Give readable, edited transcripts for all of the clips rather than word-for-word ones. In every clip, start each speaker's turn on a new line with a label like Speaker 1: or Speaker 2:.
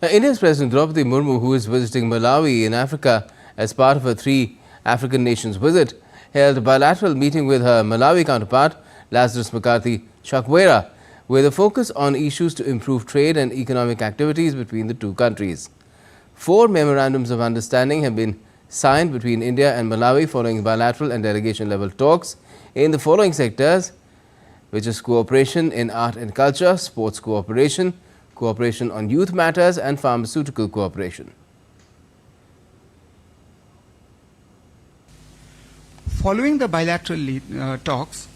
Speaker 1: Now, India's President Droupadi Murmu, who is visiting Malawi in Africa as part of a 3 African nations visit, held a bilateral meeting with her Malawi counterpart, Lazarus McCarthy Chakwera, with a focus on issues to improve trade and economic activities between the two countries. 4 memorandums of understanding have been signed between India and Malawi following bilateral and delegation-level talks in the following sectors, which is cooperation in art and culture, sports cooperation, cooperation on youth matters and pharmaceutical cooperation.
Speaker 2: Following the bilateral talks,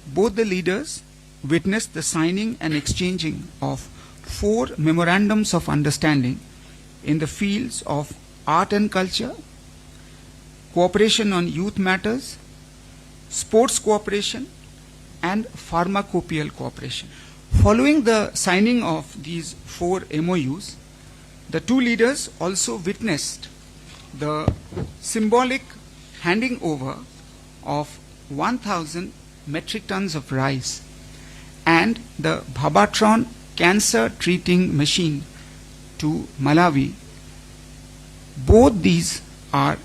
Speaker 2: both the leaders witnessed the signing and exchanging of 4 memorandums of understanding in the fields of art and culture, cooperation on youth matters, sports cooperation and pharmaceutical cooperation. Following the signing of these 4 MOUs, the 2 leaders also witnessed the symbolic handing over of 1,000 metric tons of rice and the Bhabatron cancer treating machine to Malawi. Both these are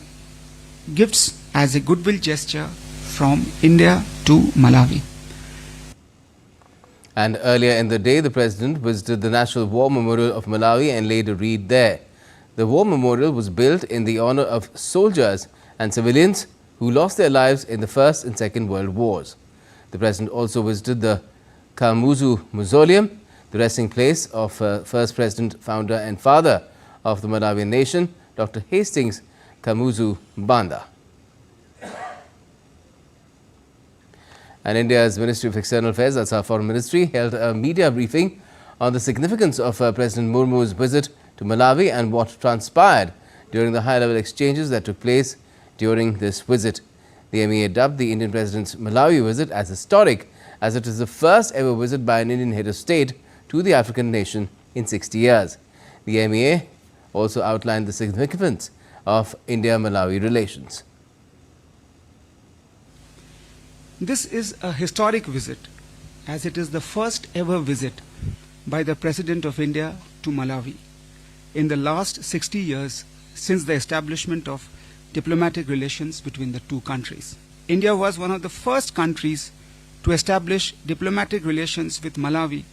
Speaker 2: gifts as a goodwill gesture from India to Malawi.
Speaker 1: And earlier in the day, the President visited the National War Memorial of Malawi and laid a wreath there. The War Memorial was built in the honor of soldiers and civilians who lost their lives in the First and Second World Wars. The President also visited the Kamuzu Mausoleum, the resting place of first President, founder and father of the Malawian nation, Dr. Hastings Kamuzu Banda. And India's Ministry of External Affairs, that's our Foreign Ministry, held a media briefing on the significance of President Murmu's visit to Malawi and what transpired during the high-level exchanges that took place during this visit. The MEA dubbed the Indian President's Malawi visit as historic, as it is the first ever visit by an Indian head of state to the African nation in 60 years. The MEA also outlined the significance of India-Malawi relations.
Speaker 2: This is a historic visit, as it is the first ever visit by the President of India to Malawi in the last 60 years since the establishment of diplomatic relations between the two countries. India was one of the first countries to establish diplomatic relations with Malawi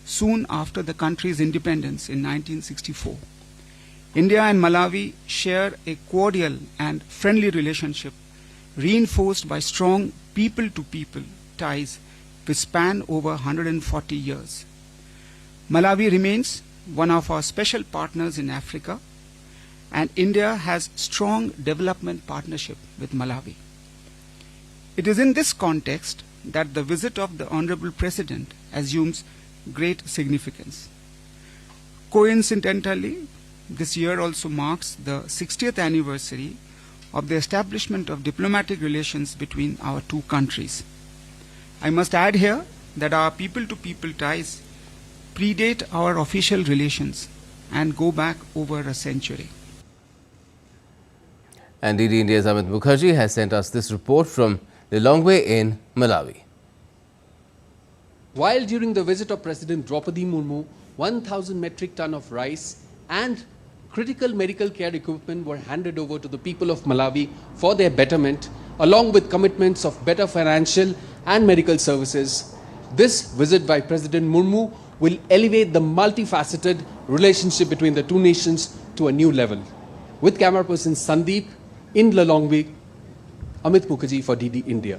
Speaker 2: soon after the country's independence in 1964. India and Malawi share a cordial and friendly relationship reinforced by strong people-to-people ties which span over 140 years. Malawi remains one of our special partners in Africa, and India has strong development partnership with Malawi. It is in this context that the visit of the Honorable President assumes great significance. Coincidentally, this year also marks the 60th anniversary of the establishment of diplomatic relations between our two countries. I must add here that our people-to-people ties predate our official relations and go back over a century.
Speaker 1: And DD India's Amit Mukherjee has sent us this report from Lilongwe in Malawi.
Speaker 3: While during the visit of President Droupadi Murmu, 1,000 metric ton of rice and critical medical care equipment were handed over to the people of Malawi for their betterment, along with commitments of better financial and medical services. This visit by President Murmu will elevate the multifaceted relationship between the two nations to a new level. With camera person Sandeep in Lilongwe, Amit Mukherjee for DD India.